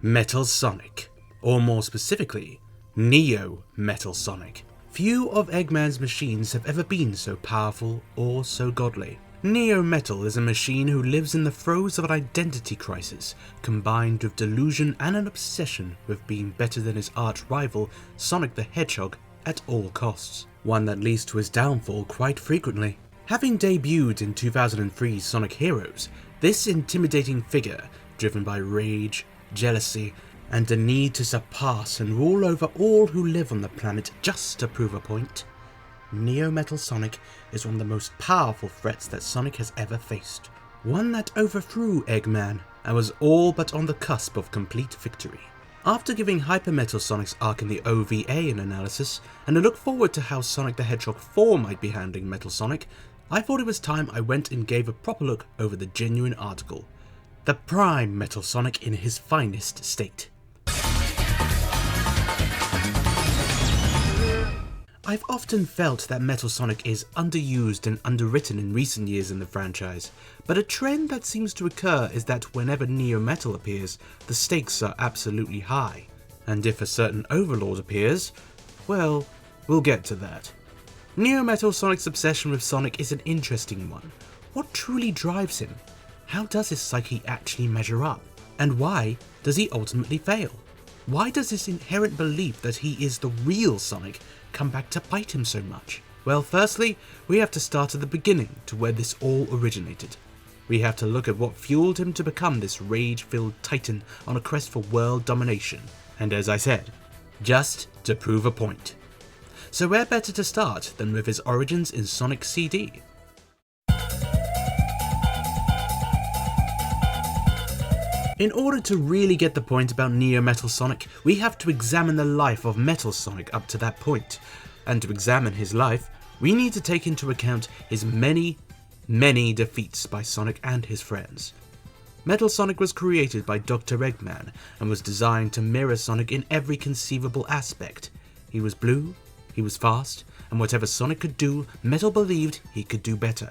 Metal Sonic, or more specifically, Neo Metal Sonic. Few of Eggman's machines have ever been so powerful or so godly. Neo Metal is a machine who lives in the throes of an identity crisis, combined with delusion and an obsession with being better than his arch rival, Sonic the Hedgehog, at all costs. One that leads to his downfall quite frequently. Having debuted in 2003's Sonic Heroes, this intimidating figure, driven by rage, jealousy, and the need to surpass and rule over all who live on the planet just to prove a point, Neo Metal Sonic is one of the most powerful threats that Sonic has ever faced. One that overthrew Eggman and was all but on the cusp of complete victory. After giving Hyper Metal Sonic's arc in the OVA an analysis, and a look forward to how Sonic the Hedgehog 4 might be handling Metal Sonic, I thought it was time I went and gave a proper look over the genuine article. The prime Metal Sonic in his finest state. I've often felt that Metal Sonic is underused and underwritten in recent years in the franchise, but a trend that seems to occur is that whenever Neo Metal appears, the stakes are absolutely high, and if a certain Overlord appears, well, we'll get to that. Neo Metal Sonic's obsession with Sonic is an interesting one. What truly drives him? How does his psyche actually measure up? And why does he ultimately fail? Why does this inherent belief that he is the real Sonic come back to bite him so much? Well, firstly, we have to start at the beginning to where this all originated. We have to look at what fueled him to become this rage-filled titan on a quest for world domination. And as I said, just to prove a point. So where better to start than with his origins in Sonic CD? In order to really get the point about Neo Metal Sonic, we have to examine the life of Metal Sonic up to that point. And to examine his life, we need to take into account his many defeats by Sonic and his friends. Metal Sonic was created by Dr. Eggman and was designed to mirror Sonic in every conceivable aspect. He was blue, he was fast, and whatever Sonic could do, Metal believed he could do better.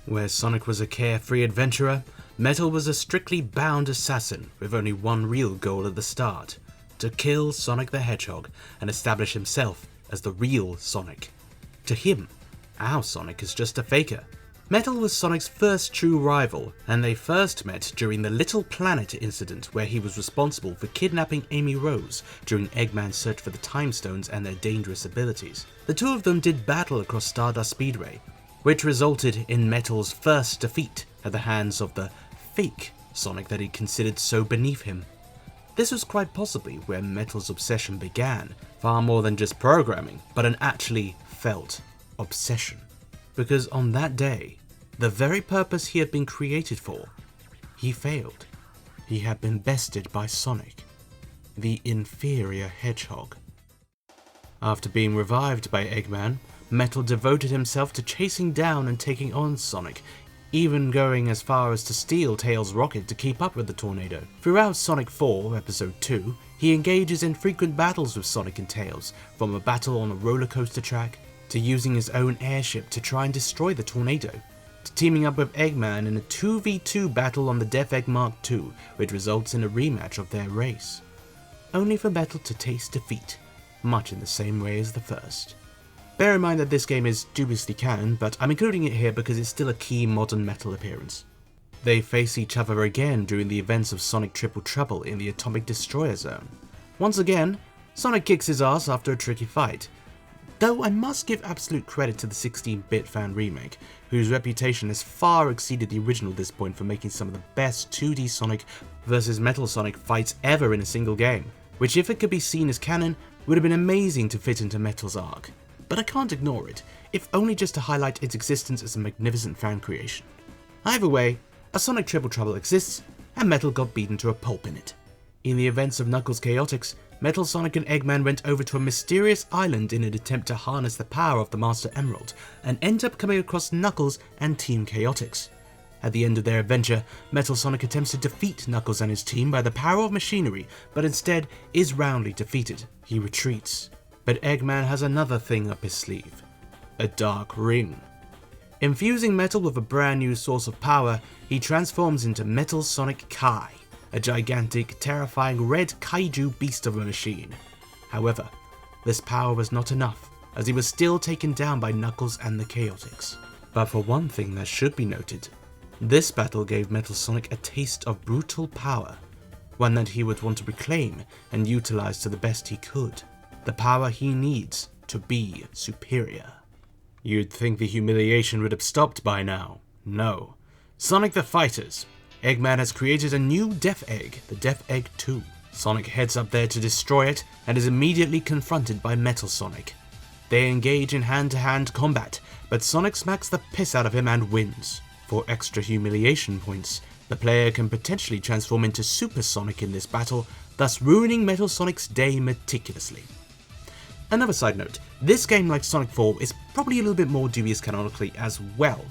Where Sonic was a carefree adventurer, Metal was a strictly bound assassin with only one real goal at the start: to kill Sonic the Hedgehog and establish himself as the real Sonic. To him, our Sonic is just a faker. Metal was Sonic's first true rival, and they first met during the Little Planet incident where he was responsible for kidnapping Amy Rose during Eggman's search for the Time Stones and their dangerous abilities. The two of them did battle across Stardust Speedway, which resulted in Metal's first defeat at the hands of the fake Sonic that he considered so beneath him. This was quite possibly where Metal's obsession began, far more than just programming, but an actually felt obsession. Because on that day, the very purpose he had been created for, he failed. He had been bested by Sonic, the inferior Hedgehog. After being revived by Eggman, Metal devoted himself to chasing down and taking on Sonic, even going as far as to steal Tails' rocket to keep up with the tornado. Throughout Sonic 4 Episode 2, he engages in frequent battles with Sonic and Tails, from a battle on a roller coaster track, to using his own airship to try and destroy the tornado, to teaming up with Eggman in a 2v2 battle on the Death Egg Mark II, which results in a rematch of their race. Only for Metal to taste defeat, much in the same way as the first. Bear in mind that this game is dubiously canon, but I'm including it here because it's still a key modern Metal appearance. They face each other again during the events of Sonic Triple Trouble in the Atomic Destroyer Zone. Once again, Sonic kicks his ass after a tricky fight. Though I must give absolute credit to the 16-bit fan remake, whose reputation has far exceeded the original at this point for making some of the best 2D Sonic vs Metal Sonic fights ever in a single game, which if it could be seen as canon, would have been amazing to fit into Metal's arc. But I can't ignore it, if only just to highlight its existence as a magnificent fan creation. Either way, a Sonic Triple Trouble exists, and Metal got beaten to a pulp in it. In the events of Knuckles Chaotix, Metal Sonic and Eggman went over to a mysterious island in an attempt to harness the power of the Master Emerald, and end up coming across Knuckles and Team Chaotix. At the end of their adventure, Metal Sonic attempts to defeat Knuckles and his team by the power of machinery, but instead is roundly defeated. He retreats. But Eggman has another thing up his sleeve: a dark ring. Infusing Metal with a brand new source of power, he transforms into Metal Sonic Kai, a gigantic, terrifying red kaiju beast of a machine. However, this power was not enough, as he was still taken down by Knuckles and the Chaotix. But for one thing that should be noted, this battle gave Metal Sonic a taste of brutal power, one that he would want to reclaim and utilize to the best he could, the power he needs to be superior. You'd think the humiliation would have stopped by now. No. Sonic the Fighters. Eggman has created a new Death Egg, the Death Egg 2. Sonic heads up there to destroy it and is immediately confronted by Metal Sonic. They engage in hand-to-hand combat, but Sonic smacks the piss out of him and wins. For extra humiliation points, the player can potentially transform into Super Sonic in this battle, thus ruining Metal Sonic's day meticulously. Another side note, this game, like Sonic 4, is probably a little bit more dubious canonically as well,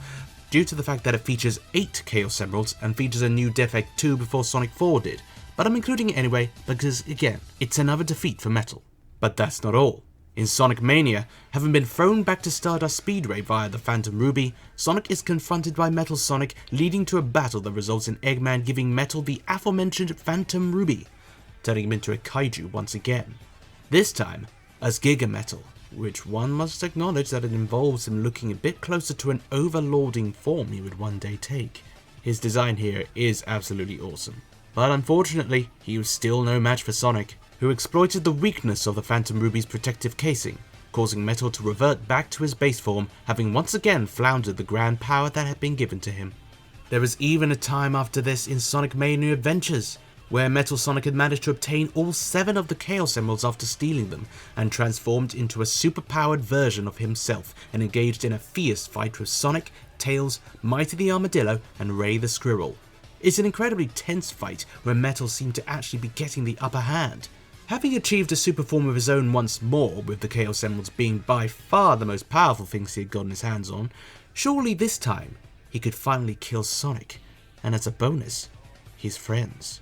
due to the fact that it features 8 Chaos Emeralds and features a new Death Egg 2 before Sonic 4 did, but I'm including it anyway because, again, it's another defeat for Metal. But that's not all. In Sonic Mania, having been thrown back to Stardust Speedway via the Phantom Ruby, Sonic is confronted by Metal Sonic, leading to a battle that results in Eggman giving Metal the aforementioned Phantom Ruby, turning him into a kaiju once again. This time, as Giga Metal, which one must acknowledge that it involves him looking a bit closer to an overlording form he would one day take. His design here is absolutely awesome. But unfortunately, he was still no match for Sonic, who exploited the weakness of the Phantom Ruby's protective casing, causing Metal to revert back to his base form, having once again floundered the grand power that had been given to him. There was even a time after this in Sonic Mania Adventures, where Metal Sonic had managed to obtain all 7 of the Chaos Emeralds after stealing them, and transformed into a super-powered version of himself, and engaged in a fierce fight with Sonic, Tails, Mighty the Armadillo, and Ray the Squirrel. It's an incredibly tense fight where Metal seemed to actually be getting the upper hand. Having achieved a super form of his own once more, with the Chaos Emeralds being by far the most powerful things he had gotten his hands on, surely this time he could finally kill Sonic, and as a bonus, his friends.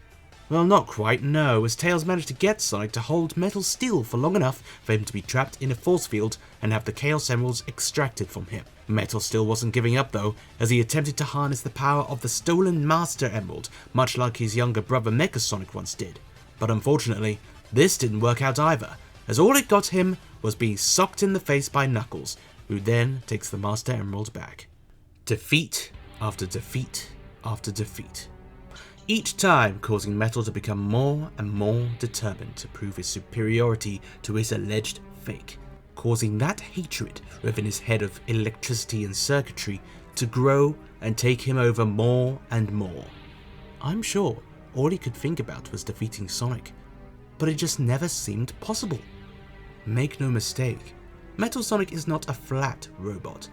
Well, not quite, no, as Tails managed to get Sonic to hold Metal still for long enough for him to be trapped in a force field and have the Chaos Emeralds extracted from him. Metal still wasn't giving up though, as he attempted to harness the power of the stolen Master Emerald, much like his younger brother Mega Sonic once did. But unfortunately, this didn't work out either, as all it got him was being socked in the face by Knuckles, who then takes the Master Emerald back. Defeat after defeat after defeat. Each time causing Metal to become more and more determined to prove his superiority to his alleged fake, causing that hatred within his head of electricity and circuitry to grow and take him over more and more. I'm sure all he could think about was defeating Sonic, but it just never seemed possible. Make no mistake, Metal Sonic is not a flat robot.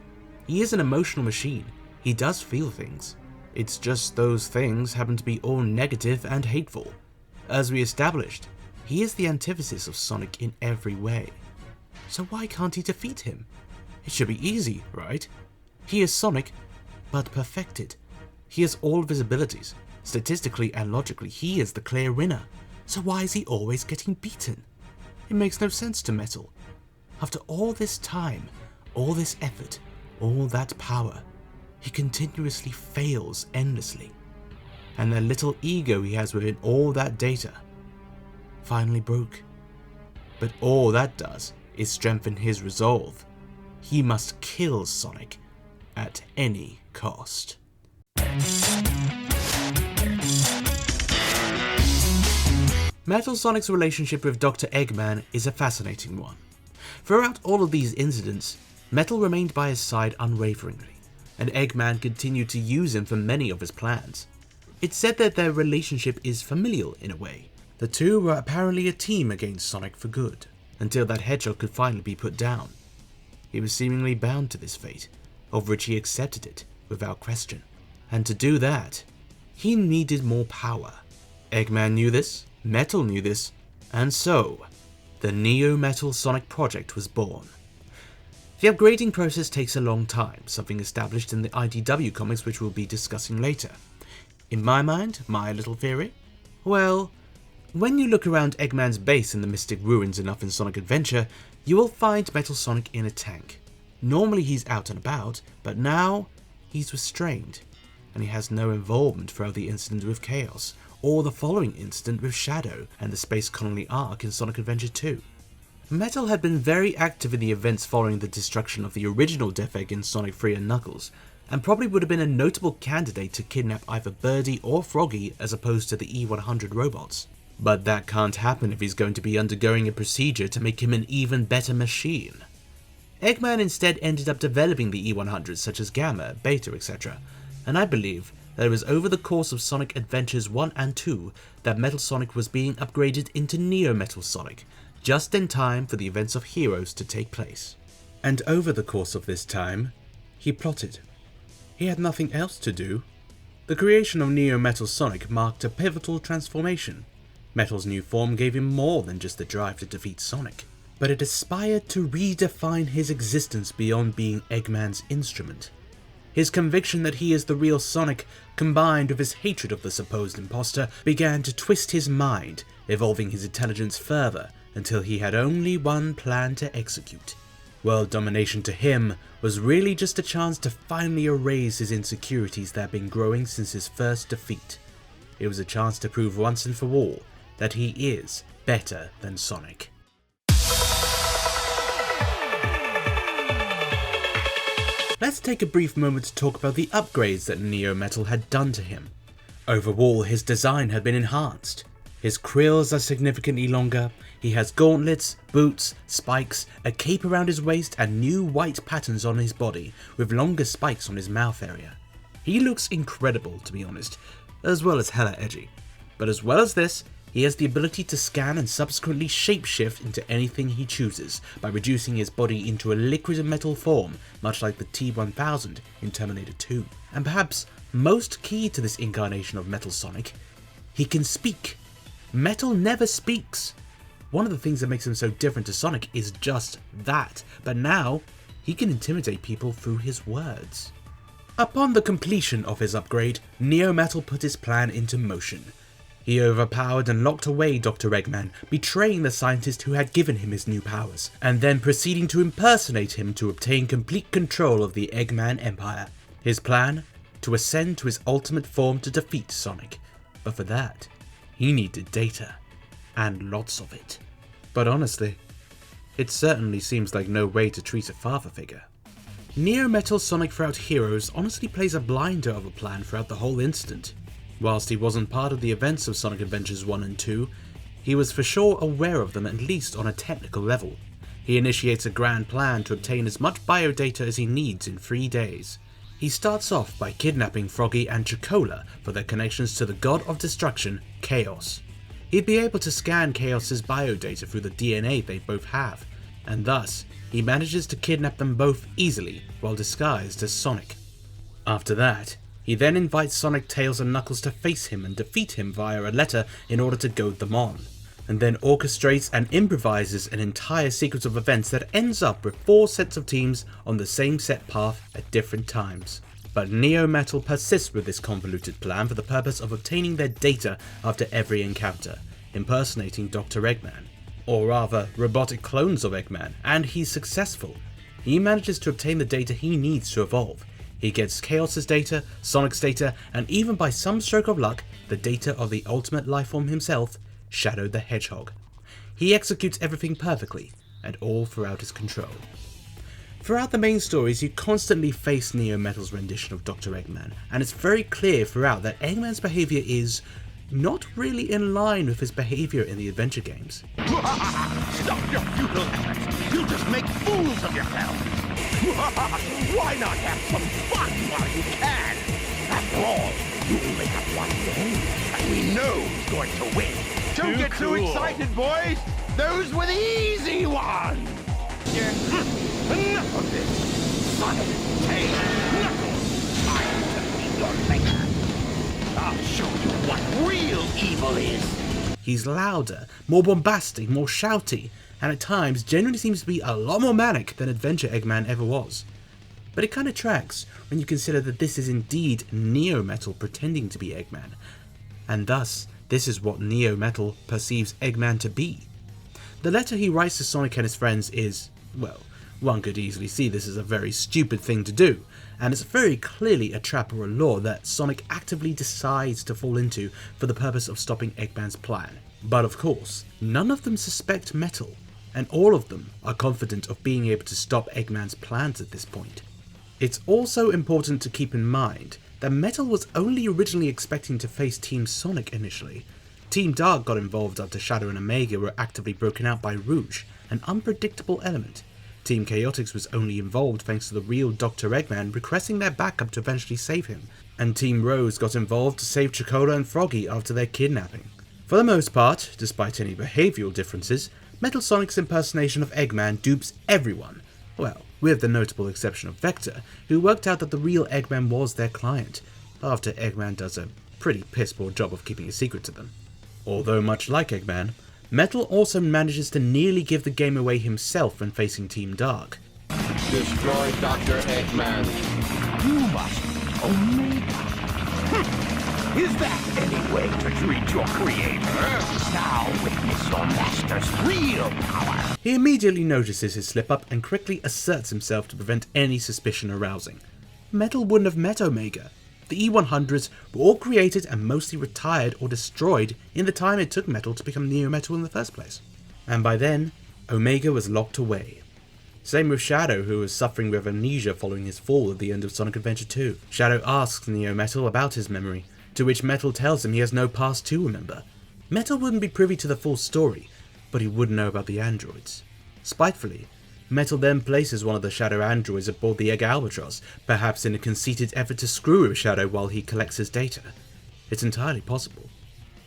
He is an emotional machine. He does feel things. It's just those things happen to be all negative and hateful. As we established, he is the antithesis of Sonic in every way. So why can't he defeat him? It should be easy, right? He is Sonic, but perfected. He has all of his abilities. Statistically and logically, he is the clear winner. So why is he always getting beaten? It makes no sense to Metal. After all this time, all this effort, all that power, he continuously fails endlessly. And the little ego he has within all that data finally broke. But all that does is strengthen his resolve. He must kill Sonic at any cost. Metal Sonic's relationship with Dr. Eggman is a fascinating one. Throughout all of these incidents, Metal remained by his side unwaveringly, and Eggman continued to use him for many of his plans. It's said that their relationship is familial in a way. The two were apparently a team against Sonic for good, until that Hedgehog could finally be put down. He was seemingly bound to this fate, of which he accepted it without question. And to do that, he needed more power. Eggman knew this, Metal knew this, and so, the Neo Metal Sonic project was born. The upgrading process takes a long time, something established in the IDW comics which we'll be discussing later. In my mind, my little theory? Well, when you look around Eggman's base in the Mystic Ruins enough in Sonic Adventure, you will find Metal Sonic in a tank. Normally he's out and about, but now he's restrained, and he has no involvement throughout the incident with Chaos, or the following incident with Shadow and the Space Colony arc in Sonic Adventure 2. Metal had been very active in the events following the destruction of the original Death Egg in Sonic 3 and Knuckles, and probably would have been a notable candidate to kidnap either Birdie or Froggy as opposed to the E100 robots. But that can't happen if he's going to be undergoing a procedure to make him an even better machine. Eggman instead ended up developing the E100s such as Gamma, Beta, etc., and I believe that it was over the course of Sonic Adventures 1 and 2 that Metal Sonic was being upgraded into Neo Metal Sonic, just in time for the events of Heroes to take place. And over the course of this time, he plotted. He had nothing else to do. The creation of Neo Metal Sonic marked a pivotal transformation. Metal's new form gave him more than just the drive to defeat Sonic, but it aspired to redefine his existence beyond being Eggman's instrument. His conviction that he is the real Sonic, combined with his hatred of the supposed imposter, began to twist his mind, evolving his intelligence further until he had only one plan to execute. World domination to him was really just a chance to finally erase his insecurities that had been growing since his first defeat. It was a chance to prove once and for all that he is better than Sonic. Let's take a brief moment to talk about the upgrades that Neo Metal had done to him. Overall, his design had been enhanced. His quills are significantly longer, he has gauntlets, boots, spikes, a cape around his waist and new white patterns on his body with longer spikes on his mouth area. He looks incredible, to be honest, as well as hella edgy. But as well as this, he has the ability to scan and subsequently shapeshift into anything he chooses by reducing his body into a liquid metal form, much like the T-1000 in Terminator 2. And perhaps most key to this incarnation of Metal Sonic, he can speak. Metal never speaks. One of the things that makes him so different to Sonic is just that, but now he can intimidate people through his words. Upon the completion of his upgrade, Neo Metal put his plan into motion. He overpowered and locked away Dr. Eggman, betraying the scientist who had given him his new powers, and then proceeding to impersonate him to obtain complete control of the Eggman Empire. His plan? To ascend to his ultimate form to defeat Sonic, but for that, he needed data, and lots of it. But honestly, it certainly seems like no way to treat a father figure. Neo Metal Sonic throughout Heroes honestly plays a blinder of a plan throughout the whole incident. Whilst he wasn't part of the events of Sonic Adventures 1 and 2, he was for sure aware of them at least on a technical level. He initiates a grand plan to obtain as much biodata as he needs in 3 days. He starts off by kidnapping Froggy and Chocola for their connections to the god of destruction, Chaos. He'd be able to scan Chaos's biodata through the DNA they both have, and thus, he manages to kidnap them both easily while disguised as Sonic. After that, he then invites Sonic, Tails and Knuckles to face him and defeat him via a letter in order to goad them on, and then orchestrates and improvises an entire sequence of events that ends up with 4 sets of teams on the same set path at different times. But Neo Metal persists with this convoluted plan for the purpose of obtaining their data after every encounter, impersonating Dr. Eggman, or rather robotic clones of Eggman, and he's successful. He manages to obtain the data he needs to evolve. He gets Chaos's data, Sonic's data, and even by some stroke of luck, the data of the ultimate lifeform himself, Shadow the Hedgehog. He executes everything perfectly, and all throughout his control. Throughout the main stories, you constantly face Neo Metal's rendition of Dr. Eggman, and it's very clear throughout that Eggman's behaviour is not really in line with his behaviour in the adventure games. Stop your futile efforts! You'll just make fools of yourselves! Why not have some fun while you can? After all, you'll make up one day, and we know who's going to win. Don't get too excited, boys! Those were the easy ones! Enough of this! Sonic, Tails, Knuckles! Time to meet your maker! I'll show you what real evil is! He's louder, more bombastic, more shouty, and at times genuinely seems to be a lot more manic than Adventure Eggman ever was. But it kinda tracks when you consider that this is indeed Neo Metal pretending to be Eggman, and thus this is what Neo Metal perceives Eggman to be. The letter he writes to Sonic and his friends is, well, One could easily see this as a very stupid thing to do, and it's very clearly a trap or a lure that Sonic actively decides to fall into for the purpose of stopping Eggman's plan. But of course, none of them suspect Metal, and all of them are confident of being able to stop Eggman's plans at this point. It's also important to keep in mind that Metal was only originally expecting to face Team Sonic initially. Team Dark got involved after Shadow and Omega were actively broken out by Rouge, an unpredictable element. Team Chaotix was only involved thanks to the real Dr. Eggman requesting their backup to eventually save him, and Team Rose got involved to save Chocola and Froggy after their kidnapping. For the most part, despite any behavioural differences, Metal Sonic's impersonation of Eggman dupes everyone. Well, with the notable exception of Vector, who worked out that the real Eggman was their client, after Eggman does a pretty piss-poor job of keeping a secret to them. Although much like Eggman, Metal also manages to nearly give the game away himself when facing Team Dark. Destroy Dr. Eggman. You must be Omega. Is that any way to treat your creator? Now witness your master's real power. He immediately notices his slip-up and quickly asserts himself to prevent any suspicion arousing. Metal wouldn't have met Omega. The E100s were all created and mostly retired or destroyed in the time it took Metal to become Neo Metal in the first place. And by then, Omega was locked away. Same with Shadow, who was suffering with amnesia following his fall at the end of Sonic Adventure 2. Shadow asks Neo Metal about his memory, to which Metal tells him he has no past to remember. Metal wouldn't be privy to the full story, but he would know about the androids. Spitefully, Metal then places one of the Shadow androids aboard the Egg Albatross, perhaps in a conceited effort to screw with Shadow while he collects his data. It's entirely possible.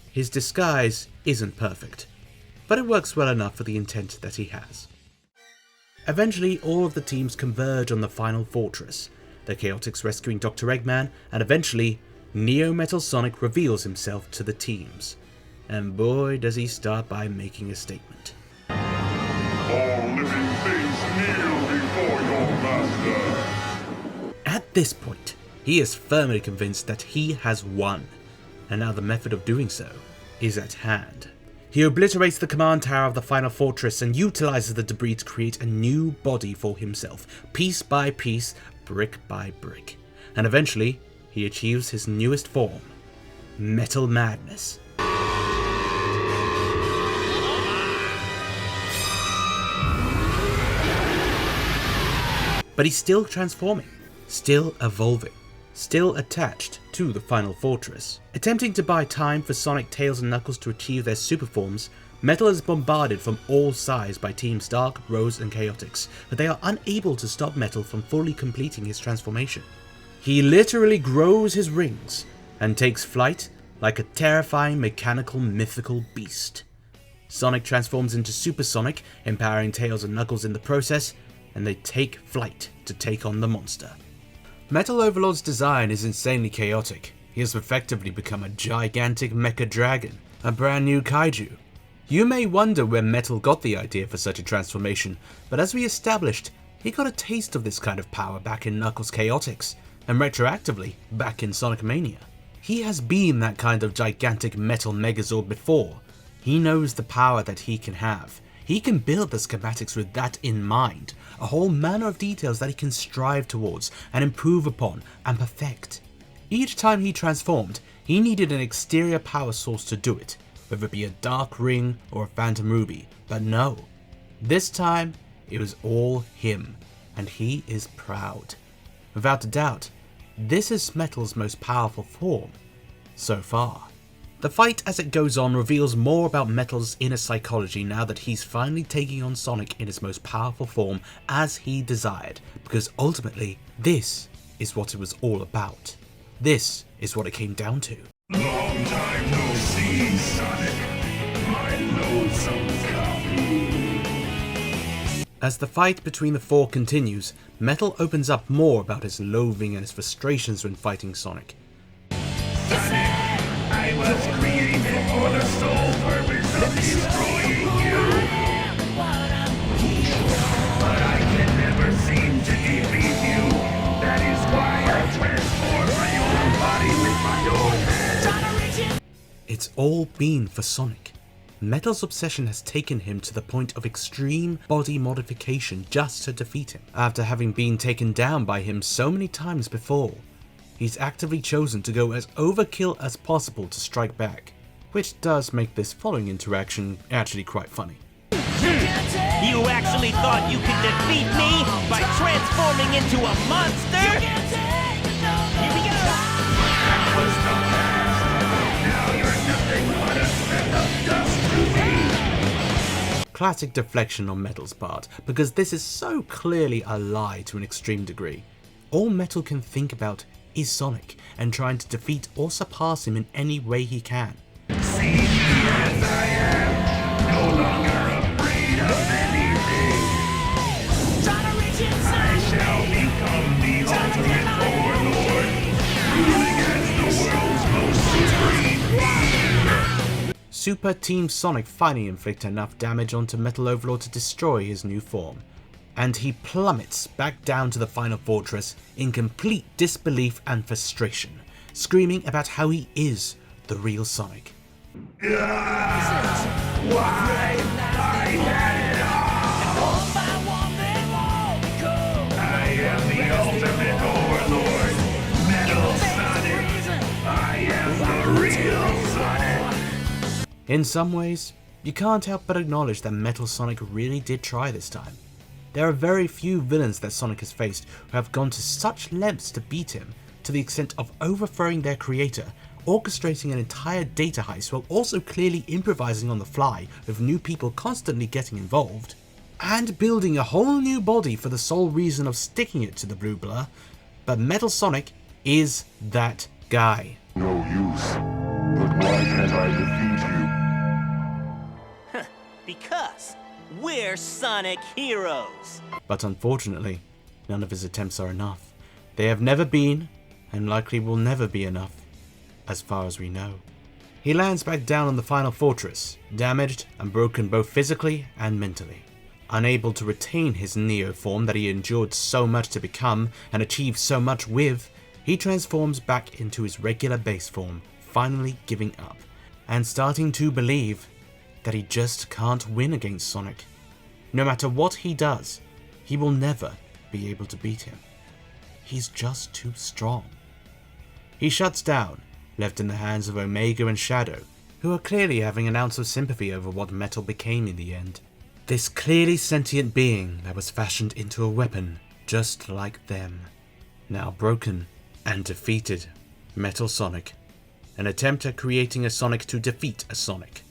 His disguise isn't perfect, but it works well enough for the intent that he has. Eventually, all of the teams converge on the final fortress, the Chaotix rescuing Dr. Eggman, and eventually, Neo Metal Sonic reveals himself to the teams. And boy does he start by making a statement. All living things kneel before your master. At this point, he is firmly convinced that he has won, and now the method of doing so is at hand. He obliterates the command tower of the final fortress and utilizes the debris to create a new body for himself, piece by piece, brick by brick. And eventually, he achieves his newest form, Metal Madness. But he's still transforming, still evolving, still attached to the final fortress. Attempting to buy time for Sonic, Tails and Knuckles to achieve their super forms, Metal is bombarded from all sides by Teams Dark, Rose and Chaotix, but they are unable to stop Metal from fully completing his transformation. He literally grows his rings and takes flight like a terrifying mechanical mythical beast. Sonic transforms into Super Sonic, empowering Tails and Knuckles in the process, and they take flight to take on the monster. Metal Overlord's design is insanely chaotic. He has effectively become a gigantic mecha dragon, a brand new kaiju. You may wonder where Metal got the idea for such a transformation, but as we established, he got a taste of this kind of power back in Knuckles Chaotix, and retroactively back in Sonic Mania. He has been that kind of gigantic metal Megazord before. He knows the power that he can have. He can build the schematics with that in mind, a whole manner of details that he can strive towards and improve upon and perfect. Each time he transformed, he needed an exterior power source to do it, whether it be a dark ring or a phantom ruby, but no. This time, it was all him, and he is proud. Without a doubt, this is Metal's most powerful form, so far. The fight as it goes on reveals more about Metal's inner psychology now that he's finally taking on Sonic in his most powerful form as he desired, because ultimately, this is what it was all about. This is what it came down to. Long time no see, Sonic. My loathsome copy. As the fight between the four continues, Metal opens up more about his loathing and his frustrations when fighting Sonic. I was created for the sole purpose of destroying you. But I can never seem to defeat you. That is why I transform my own body with my own hands. It's all been for Sonic. Metal's obsession has taken him to the point of extreme body modification just to defeat him. After having been taken down by him so many times before, he's actively chosen to go as overkill as possible to strike back, which does make this following interaction actually quite funny. You actually thought you could defeat me by transforming into a monster? Here we go! That was the past. Now you're nothing but a speck of dust to me. Classic deflection on Metal's part, because this is so clearly a lie to an extreme degree. All Metal can think about is Sonic, and trying to defeat or surpass him in any way he can. See me as I am, no longer afraid of anything. I shall become the ultimate Overlord, ruling as the world's most supreme being. Super Team Sonic finally inflict enough damage onto Metal Overlord to destroy his new form, and he plummets back down to the final fortress in complete disbelief and frustration, screaming about how he is the real Sonic. Why? I had it all! I am the ultimate Overlord, Metal Sonic! I am the real Sonic! In some ways, you can't help but acknowledge that Metal Sonic really did try this time. There are very few villains that Sonic has faced who have gone to such lengths to beat him, to the extent of overthrowing their creator, orchestrating an entire data heist while also clearly improvising on the fly with new people constantly getting involved, and building a whole new body for the sole reason of sticking it to the blue blur. But Metal Sonic is that guy. No use. But why can't I defeat you? Because we're Sonic heroes. But unfortunately, none of his attempts are enough. They have never been, and likely will never be enough, as far as we know. He lands back down on the final fortress, damaged and broken both physically and mentally. Unable to retain his Neo form that he endured so much to become and achieve so much with, he transforms back into his regular base form, finally giving up, and starting to believe that he just can't win against Sonic. No matter what he does, he will never be able to beat him. He's just too strong. He shuts down, left in the hands of Omega and Shadow, who are clearly having an ounce of sympathy over what Metal became in the end. This clearly sentient being that was fashioned into a weapon just like them. Now broken and defeated, Metal Sonic. An attempt at creating a Sonic to defeat a Sonic.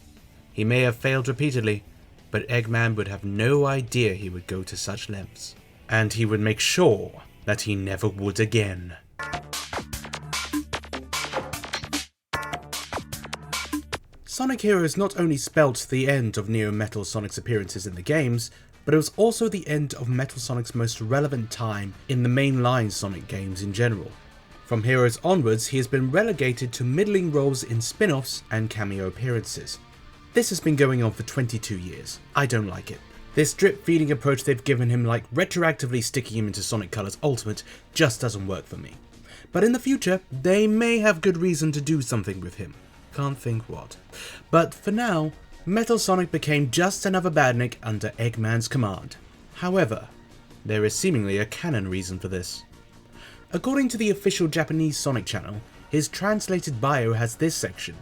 He may have failed repeatedly, but Eggman would have no idea he would go to such lengths. And he would make sure that he never would again. Sonic Heroes not only spelt the end of Neo Metal Sonic's appearances in the games, but it was also the end of Metal Sonic's most relevant time in the mainline Sonic games in general. From Heroes onwards, he has been relegated to middling roles in spin-offs and cameo appearances. This has been going on for 22 years. I don't like it. This drip-feeding approach they've given him, like retroactively sticking him into Sonic Colors Ultimate, just doesn't work for me. But in the future, they may have good reason to do something with him. Can't think what. But for now, Metal Sonic became just another badnik under Eggman's command. However, there is seemingly a canon reason for this. According to the official Japanese Sonic channel, his translated bio has this section.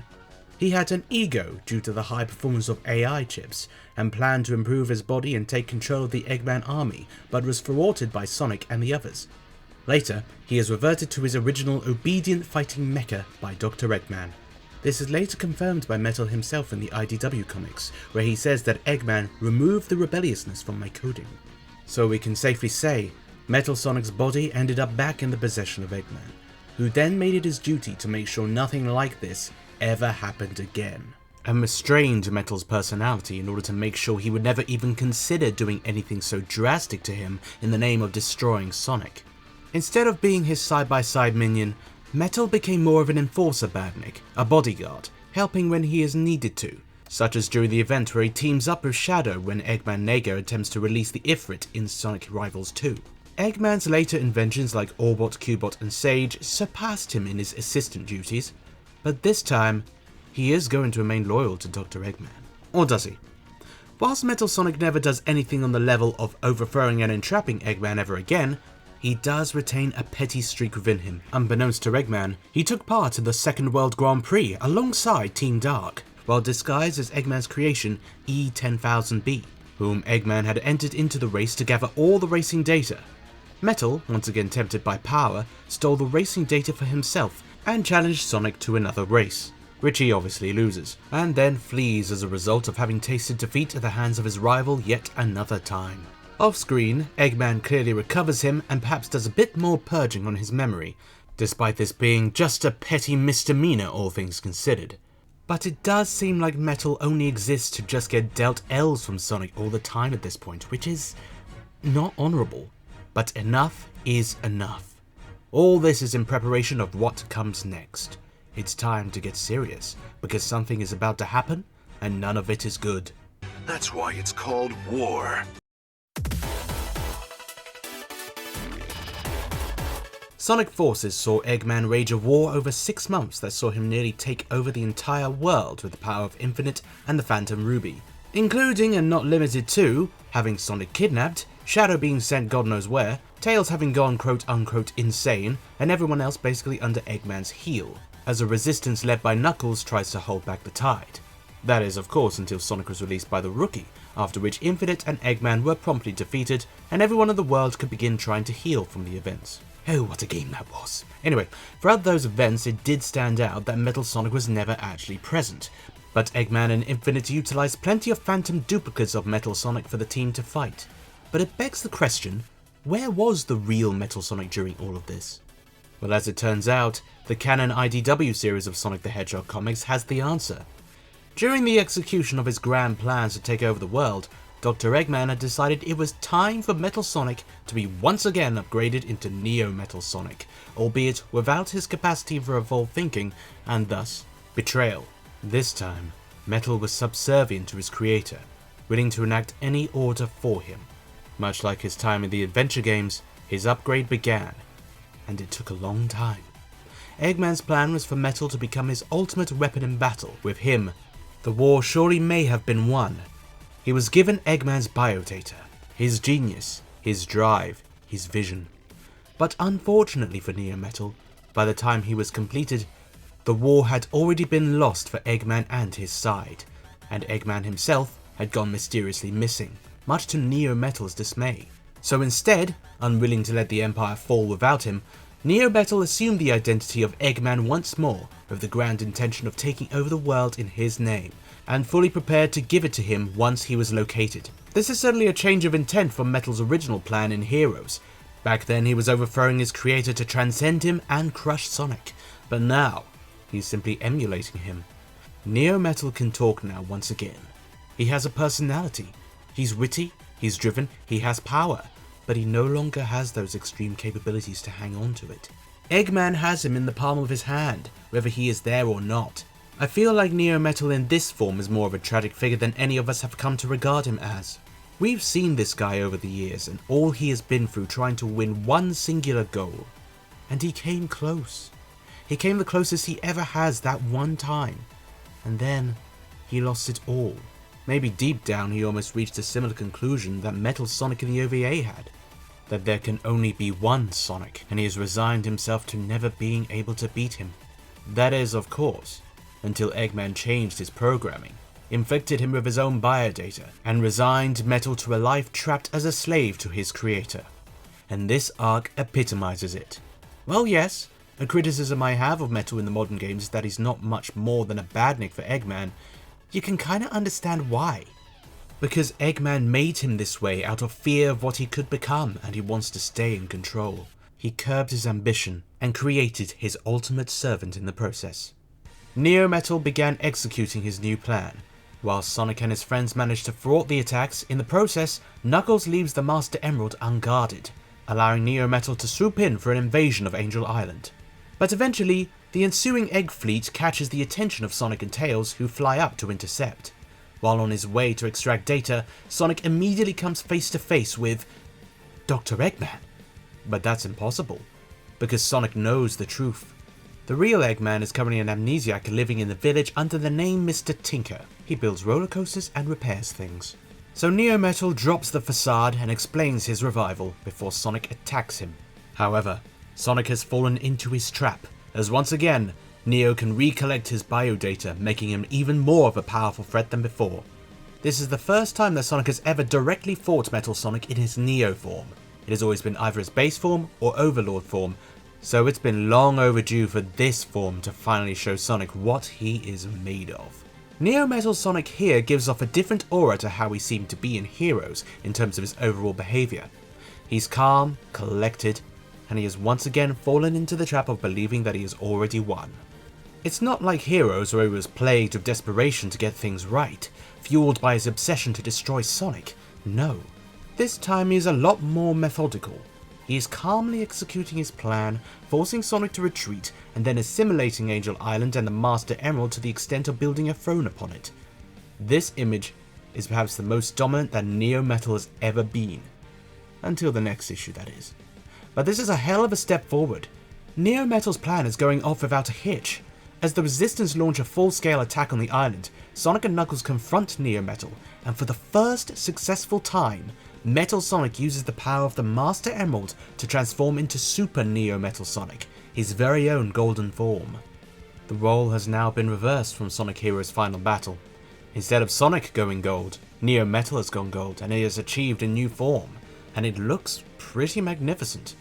He had an ego due to the high performance of AI chips, and planned to improve his body and take control of the Eggman army, but was thwarted by Sonic and the others. Later, he is reverted to his original obedient fighting mecha by Dr. Eggman. This is later confirmed by Metal himself in the IDW comics, where he says that Eggman removed the rebelliousness from my coding. So we can safely say, Metal Sonic's body ended up back in the possession of Eggman, who then made it his duty to make sure nothing like this ever happened again, and restrained Metal's personality in order to make sure he would never even consider doing anything so drastic to him in the name of destroying Sonic. Instead of being his side-by-side minion, Metal became more of an enforcer badnik, a bodyguard, helping when he is needed to, such as during the event where he teams up with Shadow when Eggman Nega attempts to release the Ifrit in Sonic Rivals 2. Eggman's later inventions like Orbot, Cubot and Sage surpassed him in his assistant duties, but this time, he is going to remain loyal to Dr. Eggman. Or does he? Whilst Metal Sonic never does anything on the level of overthrowing and entrapping Eggman ever again, he does retain a petty streak within him. Unbeknownst to Eggman, he took part in the Second World Grand Prix alongside Team Dark, while disguised as Eggman's creation E10000B, whom Eggman had entered into the race to gather all the racing data. Metal, once again tempted by power, stole the racing data for himself and challenged Sonic to another race, which he obviously loses, and then flees as a result of having tasted defeat at the hands of his rival yet another time. Off-screen, Eggman clearly recovers him and perhaps does a bit more purging on his memory, despite this being just a petty misdemeanor all things considered. But it does seem like Metal only exists to just get dealt L's from Sonic all the time at this point, which is not honourable. But enough is enough. All this is in preparation of what comes next. It's time to get serious, because something is about to happen, and none of it is good. That's why it's called war. Sonic Forces saw Eggman wage a war over 6 months that saw him nearly take over the entire world with the power of Infinite and the Phantom Ruby, including and not limited to having Sonic kidnapped, Shadow being sent God knows where, Tails having gone quote-unquote insane, and everyone else basically under Eggman's heel, as a resistance led by Knuckles tries to hold back the tide. That is, of course, until Sonic was released by the Rookie, after which Infinite and Eggman were promptly defeated, and everyone in the world could begin trying to heal from the events. Oh, what a game that was. Anyway, throughout those events it did stand out that Metal Sonic was never actually present, but Eggman and Infinite utilised plenty of phantom duplicates of Metal Sonic for the team to fight. But it begs the question, where was the real Metal Sonic during all of this? Well, as it turns out, the canon IDW series of Sonic the Hedgehog comics has the answer. During the execution of his grand plans to take over the world, Dr. Eggman had decided it was time for Metal Sonic to be once again upgraded into Neo Metal Sonic, albeit without his capacity for evolved thinking and thus betrayal. This time, Metal was subservient to his creator, willing to enact any order for him. Much like his time in the adventure games, his upgrade began, and it took a long time. Eggman's plan was for Metal to become his ultimate weapon in battle. With him, the war surely may have been won. He was given Eggman's biodata, his genius, his drive, his vision. But unfortunately for Neo Metal, by the time he was completed, the war had already been lost for Eggman and his side, and Eggman himself had gone mysteriously missing, much to Neo Metal's dismay. So instead, unwilling to let the Empire fall without him, Neo Metal assumed the identity of Eggman once more, with the grand intention of taking over the world in his name, and fully prepared to give it to him once he was located. This is certainly a change of intent from Metal's original plan in Heroes. Back then he was overthrowing his creator to transcend him and crush Sonic, but now he's simply emulating him. Neo Metal can talk now once again. He has a personality. He's witty, he's driven, he has power, but he no longer has those extreme capabilities to hang on to it. Eggman has him in the palm of his hand, whether he is there or not. I feel like Neo Metal in this form is more of a tragic figure than any of us have come to regard him as. We've seen this guy over the years and all he has been through trying to win one singular goal. And he came close. He came the closest he ever has that one time. And then he lost it all. Maybe deep down he almost reached a similar conclusion that Metal Sonic in the OVA had. That there can only be one Sonic, and he has resigned himself to never being able to beat him. That is, of course, until Eggman changed his programming, infected him with his own biodata, and resigned Metal to a life trapped as a slave to his creator. And this arc epitomizes it. Well, yes, a criticism I have of Metal in the modern games is that he's not much more than a badnik for Eggman. You can kinda understand why. Because Eggman made him this way out of fear of what he could become, and he wants to stay in control. He curbed his ambition and created his ultimate servant in the process. Neo Metal began executing his new plan. While Sonic and his friends managed to thwart the attacks, in the process, Knuckles leaves the Master Emerald unguarded, allowing Neo Metal to swoop in for an invasion of Angel Island. But eventually, the ensuing Egg Fleet catches the attention of Sonic and Tails, who fly up to intercept. While on his way to extract data, Sonic immediately comes face to face with Dr. Eggman. But that's impossible, because Sonic knows the truth. The real Eggman is currently an amnesiac living in the village under the name Mr. Tinker. he builds roller coasters and repairs things. So Neo Metal drops the facade and explains his revival before Sonic attacks him. However, Sonic has fallen into his trap, as once again, Neo can recollect his biodata, making him even more of a powerful threat than before. This is the first time that Sonic has ever directly fought Metal Sonic in his Neo form. It has always been either his base form or Overlord form, so it's been long overdue for this form to finally show Sonic what he is made of. Neo Metal Sonic here gives off a different aura to how he seemed to be in Heroes in terms of his overall behaviour. He's calm, collected, and he has once again fallen into the trap of believing that he has already won. It's not like Heroes where he was plagued with desperation to get things right, fueled by his obsession to destroy Sonic. No, this time he is a lot more methodical. He is calmly executing his plan, forcing Sonic to retreat, and then assimilating Angel Island and the Master Emerald to the extent of building a throne upon it. This image is perhaps the most dominant that Neo Metal has ever been. Until the next issue, that is. But this is a hell of a step forward. Neo Metal's plan is going off without a hitch. As the Resistance launch a full-scale attack on the island, Sonic and Knuckles confront Neo Metal, and for the first successful time, Metal Sonic uses the power of the Master Emerald to transform into Super Neo Metal Sonic, his very own golden form. The role has now been reversed from Sonic Heroes' final battle. Instead of Sonic going gold, Neo Metal has gone gold and he has achieved a new form, and it looks pretty magnificent.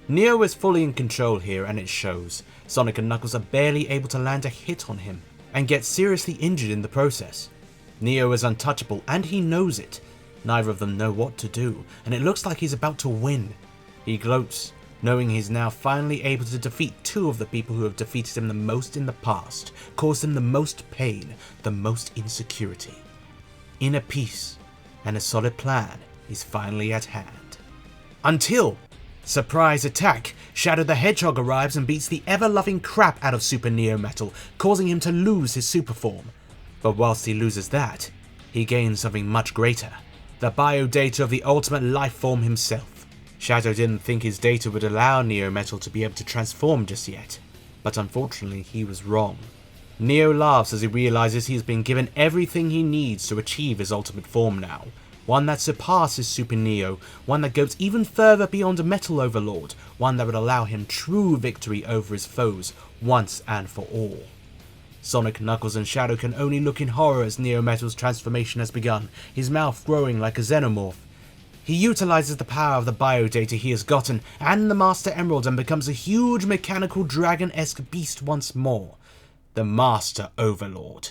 Neo is fully in control here and it shows. Sonic and Knuckles are barely able to land a hit on him, and get seriously injured in the process. Neo is untouchable and he knows it. Neither of them know what to do, and it looks like he's about to win. He gloats, knowing he's now finally able to defeat two of the people who have defeated him the most in the past, caused him the most pain, the most insecurity. Inner peace and a solid plan is finally at hand. Until, surprise attack, Shadow the Hedgehog arrives and beats the ever-loving crap out of Super Neo Metal, causing him to lose his super form. But whilst he loses that, he gains something much greater. The biodata of the ultimate life form himself. Shadow didn't think his data would allow Neo Metal to be able to transform just yet, but unfortunately he was wrong. Neo laughs as he realizes he has been given everything he needs to achieve his ultimate form now, one that surpasses Super Neo, one that goes even further beyond Metal Overlord, one that would allow him true victory over his foes once and for all. Sonic, Knuckles and Shadow can only look in horror as Neo Metal's transformation has begun, his mouth growing like a xenomorph. He utilizes the power of the biodata he has gotten and the Master Emerald and becomes a huge mechanical dragon-esque beast once more. The Master Overlord.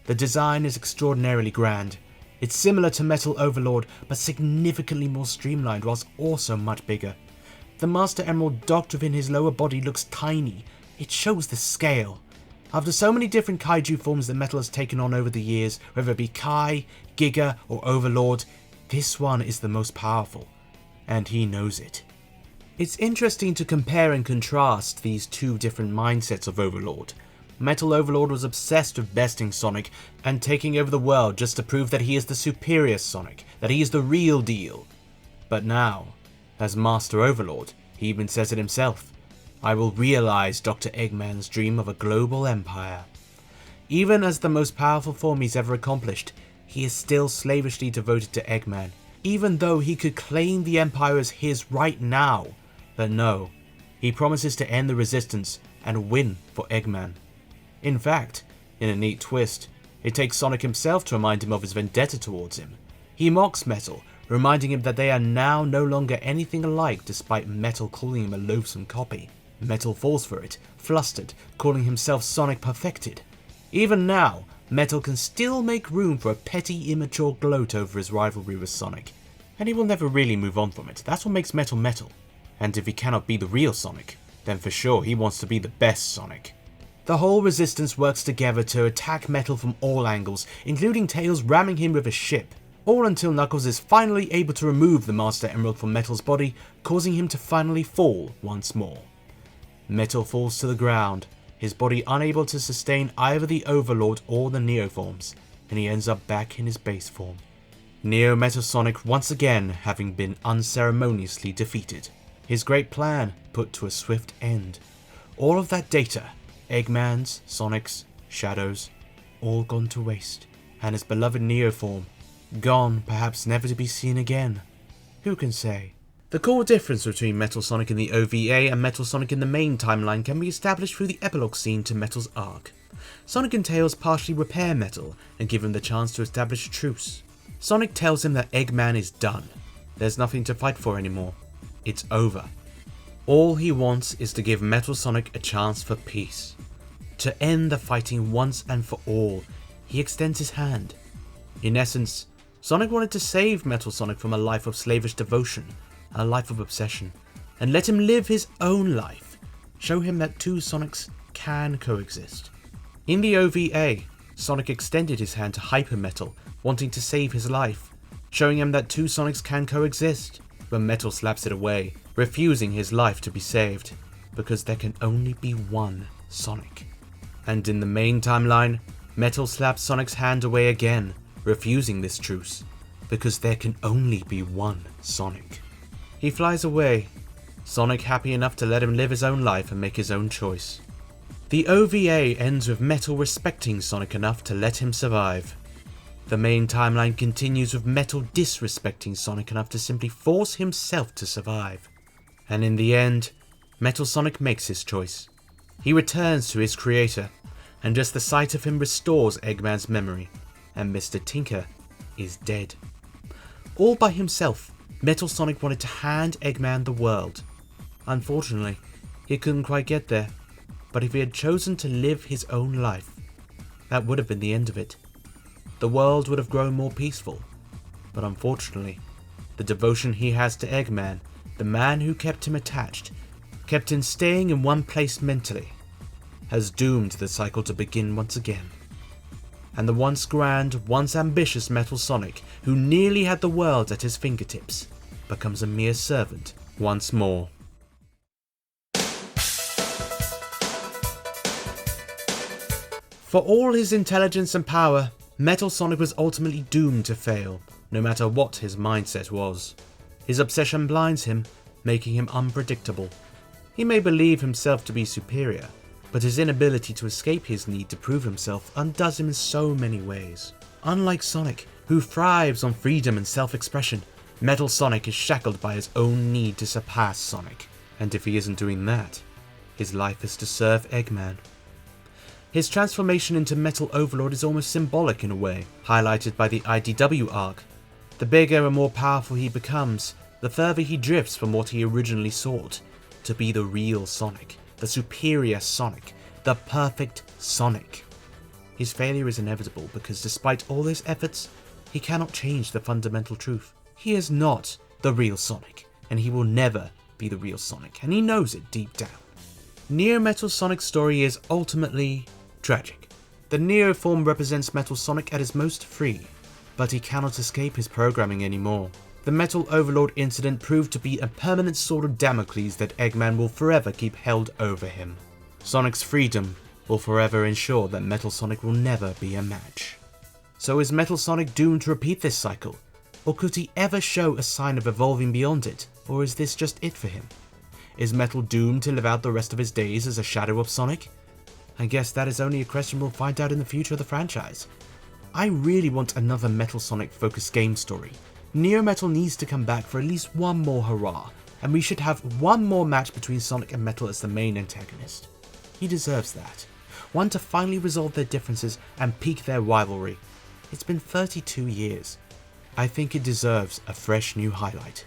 The design is extraordinarily grand. It's similar to Metal Overlord but significantly more streamlined whilst also much bigger. The Master Emerald docked within his lower body looks tiny. It shows the scale. After so many different kaiju forms that Metal has taken on over the years, whether it be Kai, Giga or Overlord, this one is the most powerful, and he knows it. It's interesting to compare and contrast these two different mindsets of Overlord. Metal Overlord was obsessed with besting Sonic and taking over the world just to prove that he is the superior Sonic, that he is the real deal. But now, as Master Overlord, he even says it himself. I will realize Dr. Eggman's dream of a global empire. Even as the most powerful form he's ever accomplished, he is still slavishly devoted to Eggman, even though he could claim the empire as his right now. But no, he promises to end the resistance and win for Eggman. In fact, in a neat twist, it takes Sonic himself to remind him of his vendetta towards him. He mocks Metal, reminding him that they are now no longer anything alike despite Metal calling him a loathsome copy. Metal falls for it, flustered, calling himself Sonic Perfected. Even now, Metal can still make room for a petty, immature gloat over his rivalry with Sonic, and he will never really move on from it. That's what makes Metal Metal. And if he cannot be the real Sonic, then for sure he wants to be the best Sonic. The whole resistance works together to attack Metal from all angles, including Tails ramming him with a ship, all until Knuckles is finally able to remove the Master Emerald from Metal's body, causing him to finally fall once more. Metal falls to the ground, his body unable to sustain either the Overlord or the Neo forms, and he ends up back in his base form. Neo Metal Sonic once again having been unceremoniously defeated, his great plan put to a swift end. All of that data, Eggman's, Sonic's, Shadow's, all gone to waste, and his beloved Neo form, gone perhaps never to be seen again. Who can say? The core difference between Metal Sonic in the OVA and Metal Sonic in the main timeline can be established through the epilogue scene to Metal's arc. Sonic and Tails partially repair Metal and give him the chance to establish a truce. Sonic tells him that Eggman is done. There's nothing to fight for anymore. It's over. All he wants is to give Metal Sonic a chance for peace. To end the fighting once and for all, he extends his hand. In essence, Sonic wanted to save Metal Sonic from a life of slavish devotion, a life of obsession, and let him live his own life. Show him that two Sonics can coexist. In the OVA, Sonic extended his hand to Hyper Metal, wanting to save his life, showing him that two Sonics can coexist, but Metal slaps it away, refusing his life to be saved, because there can only be one Sonic. And in the main timeline, Metal slaps Sonic's hand away again, refusing this truce, because there can only be one Sonic. He flies away, Sonic happy enough to let him live his own life and make his own choice. The OVA ends with Metal respecting Sonic enough to let him survive. The main timeline continues with Metal disrespecting Sonic enough to simply force himself to survive. And in the end, Metal Sonic makes his choice. He returns to his creator, and just the sight of him restores Eggman's memory, and Mr. Tinker is dead. All by himself, Metal Sonic wanted to hand Eggman the world. Unfortunately, he couldn't quite get there, but if he had chosen to live his own life, that would have been the end of it. The world would have grown more peaceful, but unfortunately, the devotion he has to Eggman, the man who kept him attached, kept him staying in one place mentally, has doomed the cycle to begin once again. And the once grand, once ambitious Metal Sonic, who nearly had the world at his fingertips, becomes a mere servant once more. For all his intelligence and power, Metal Sonic was ultimately doomed to fail, no matter what his mindset was. His obsession blinds him, making him unpredictable. He may believe himself to be superior, but his inability to escape his need to prove himself undoes him in so many ways. Unlike Sonic, who thrives on freedom and self-expression, Metal Sonic is shackled by his own need to surpass Sonic, and if he isn't doing that, his life is to serve Eggman. His transformation into Metal Overlord is almost symbolic in a way, highlighted by the IDW arc. The bigger and more powerful he becomes, the further he drifts from what he originally sought, to be the real Sonic, the superior Sonic, the perfect Sonic. His failure is inevitable because despite all his efforts, he cannot change the fundamental truth. He is not the real Sonic, and he will never be the real Sonic, and he knows it deep down. Neo Metal Sonic's story is ultimately tragic. The Neo form represents Metal Sonic at his most free, but he cannot escape his programming anymore. The Metal Overlord incident proved to be a permanent sword of Damocles that Eggman will forever keep held over him. Sonic's freedom will forever ensure that Metal Sonic will never be a match. So is Metal Sonic doomed to repeat this cycle? Or could he ever show a sign of evolving beyond it? Or is this just it for him? Is Metal doomed to live out the rest of his days as a shadow of Sonic? I guess that is only a question we'll find out in the future of the franchise. I really want another Metal Sonic focused game story. Neo Metal needs to come back for at least one more hurrah, and we should have one more match between Sonic and Metal as the main antagonist. He deserves that. One to finally resolve their differences and peak their rivalry. It's been 32 years. I think it deserves a fresh new highlight.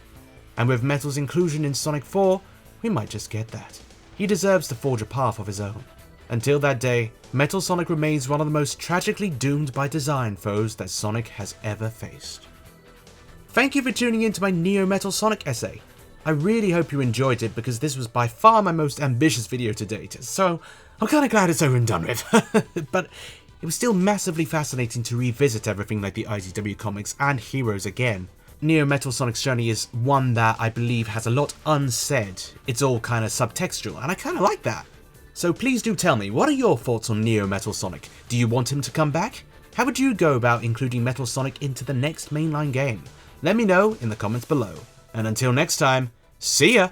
And with Metal's inclusion in Sonic 4, we might just get that. He deserves to forge a path of his own. Until that day, Metal Sonic remains one of the most tragically doomed by design foes that Sonic has ever faced. Thank you for tuning in to my Neo Metal Sonic essay. I really hope you enjoyed it because this was by far my most ambitious video to date, so I'm kinda glad it's over and done with. But it was still massively fascinating to revisit everything like the IDW comics and Heroes again. Neo Metal Sonic's journey is one that I believe has a lot unsaid. It's all kinda subtextual, and I kinda like that. So please do tell me, what are your thoughts on Neo Metal Sonic? Do you want him to come back? How would you go about including Metal Sonic into the next mainline game? Let me know in the comments below. And until next time, see ya!